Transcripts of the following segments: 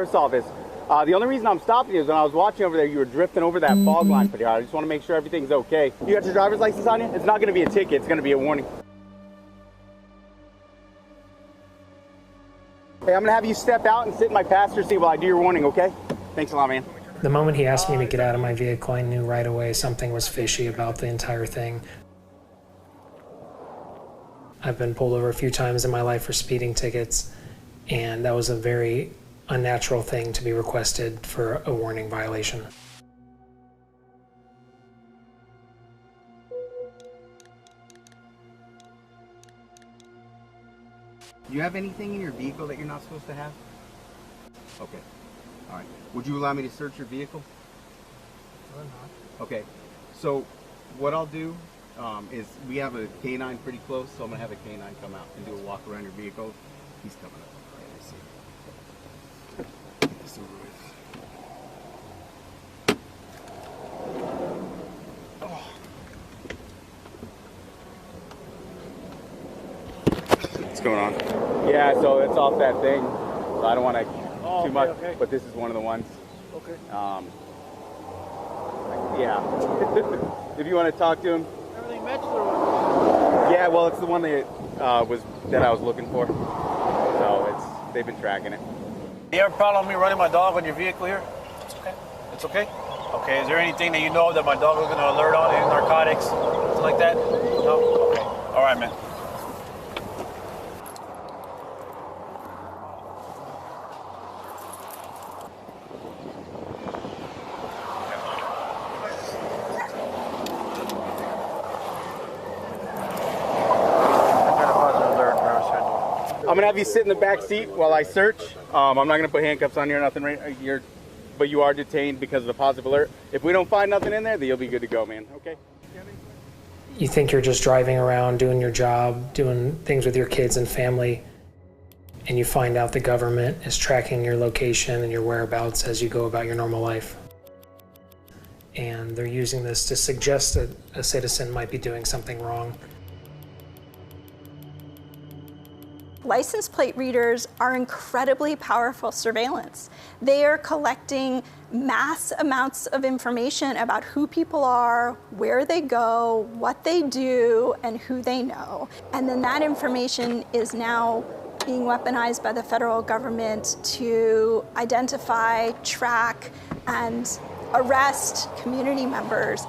Sheriff's Office. The only reason I'm stopping you is when I was watching over there, you were drifting over that fog line pretty hard. I just want to make sure everything's okay. You got your driver's license on you? It's not going to be a ticket. It's going to be a warning. Hey, I'm going to have you step out and sit in my passenger seat while I do your warning, okay? Thanks a lot, man. The moment he asked me to get out of my vehicle, I knew right away something was fishy about the entire thing. I've been pulled over a few times in my life for speeding tickets, and that was a very unnatural thing to be requested for a warning violation. Do you have anything in your vehicle that you're not supposed to have? Okay. All right. Would you allow me to search your vehicle? Or not. Okay. So what I'll do is we have a canine pretty close, so I'm going to have a canine come out and do a walk around your vehicle. He's coming up. All right, let's see. Get this over with. What's going on? Yeah, so it's off that thing. So I don't want to too much, okay. But this is one of the ones. Okay. Yeah. If you want to talk to him. Everything matches or what? Yeah, well, it's the one that I was looking for. So they've been tracking it. You have a problem with me running my dog on your vehicle here? It's okay. It's okay? Okay, is there anything that you know that my dog is going to alert on, any narcotics, something like that? No? Okay. All right, man. I'm gonna have you sit in the back seat while I search. I'm not gonna put handcuffs on you or nothing right here, but you are detained because of the positive alert. If we don't find nothing in there, then you'll be good to go, man. Okay? You think you're just driving around, doing your job, doing things with your kids and family, and you find out the government is tracking your location and your whereabouts as you go about your normal life. And they're using this to suggest that a citizen might be doing something wrong. License plate readers are incredibly powerful surveillance. They are collecting mass amounts of information about who people are, where they go, what they do, and who they know. And then that information is now being weaponized by the federal government to identify, track, and arrest community members.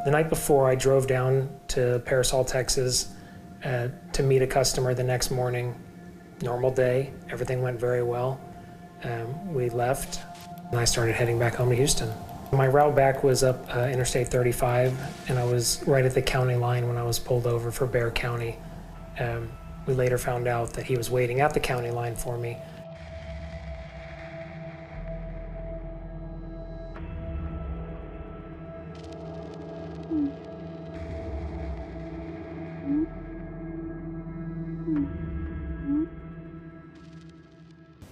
The night before, I drove down to Parasol, Texas to meet a customer the next morning. Normal day, everything went very well. We left, and I started heading back home to Houston. My route back was up Interstate 35, and I was right at the county line when I was pulled over for Bexar County. We later found out that he was waiting at the county line for me.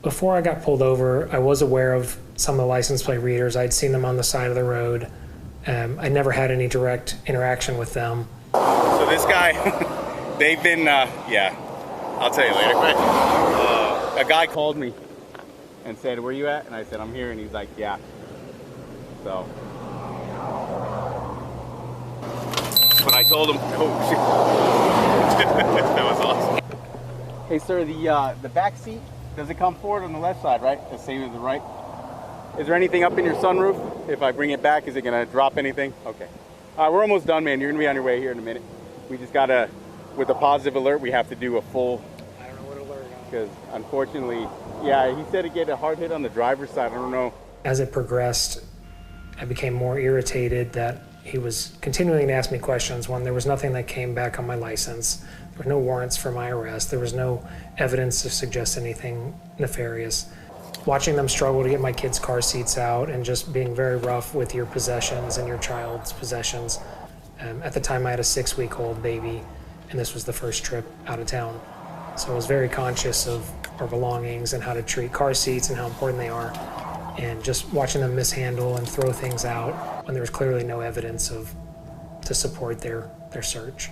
Before I got pulled over, I was aware of some of the license plate readers. I'd seen them on the side of the road. I never had any direct interaction with them. So this guy, they've been, yeah, I'll tell you later. But, a guy called me and said, "Where you at?" And I said, "I'm here." And he's like, "Yeah." So, but I told him, "Oh, shit." That was awesome. Hey, sir, the back seat, does it come forward on the left side, right? The same as the right? Is there anything up in your sunroof? If I bring it back, is it gonna drop anything? Okay. All right, we're almost done, man. You're gonna be on your way here in a minute. We just gotta, with a positive alert, we have to do a full. I don't know what alert. Because unfortunately, yeah, he said it get a hard hit on the driver's side. I don't know. As it progressed, I became more irritated that he was continuing to ask me questions when there was nothing that came back on my license. There were no warrants for my arrest. There was no evidence to suggest anything nefarious. Watching them struggle to get my kids' car seats out and just being very rough with your possessions and your child's possessions. At the time, I had a 6-week-old baby, and this was the first trip out of town. So I was very conscious of our belongings and how to treat car seats and how important they are. And just watching them mishandle and throw things out when there was clearly no evidence to support their search.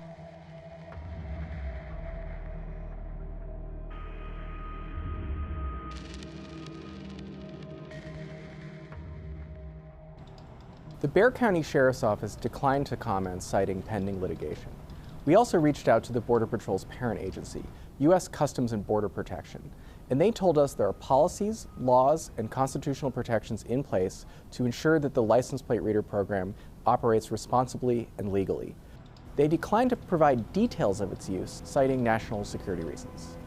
The Bexar County Sheriff's Office declined to comment, citing pending litigation. We also reached out to the Border Patrol's parent agency, U.S. Customs and Border Protection, and they told us there are policies, laws, and constitutional protections in place to ensure that the license plate reader program operates responsibly and legally. They declined to provide details of its use, citing national security reasons.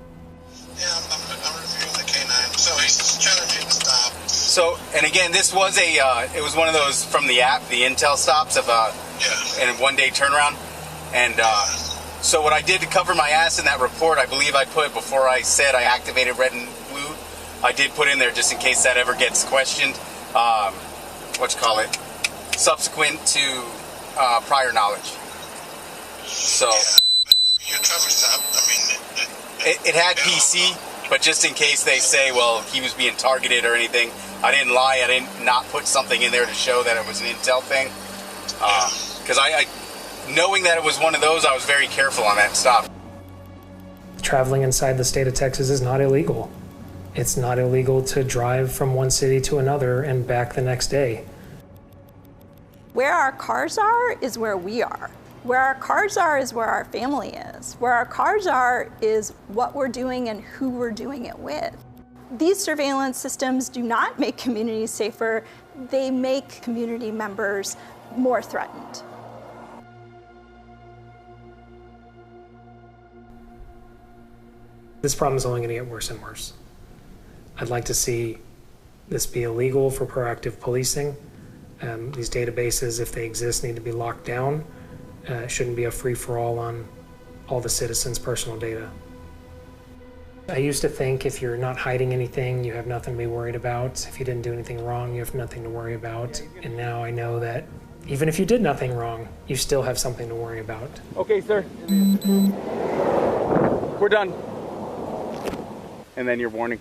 Yeah, I'm reviewing the K9. So he's challenging the stop. So, and again, this was it was one of those from the app, the Intel stops of and a one-day turnaround. And so what I did to cover my ass in that report, I believe I put, before I said I activated red and blue, I did put in there just in case that ever gets questioned, subsequent to prior knowledge. So Your traffic stop, it had PC, but just in case they say, well, he was being targeted or anything, I didn't lie. I didn't not put something in there to show that it was an Intel thing. Because I knowing that it was one of those, I was very careful on that stop. Traveling inside the state of Texas is not illegal. It's not illegal to drive from one city to another and back the next day. Where our cars are is where we are. Where our cars are is where our family is. Where our cars are is what we're doing and who we're doing it with. These surveillance systems do not make communities safer. They make community members more threatened. This problem is only going to get worse and worse. I'd like to see this be illegal for proactive policing. These databases, if they exist, need to be locked down. It shouldn't be a free-for-all on all the citizens' personal data. I used to think if you're not hiding anything, you have nothing to be worried about. If you didn't do anything wrong, you have nothing to worry about. And now I know that even if you did nothing wrong, you still have something to worry about. Okay, sir. We're done. And then your warning.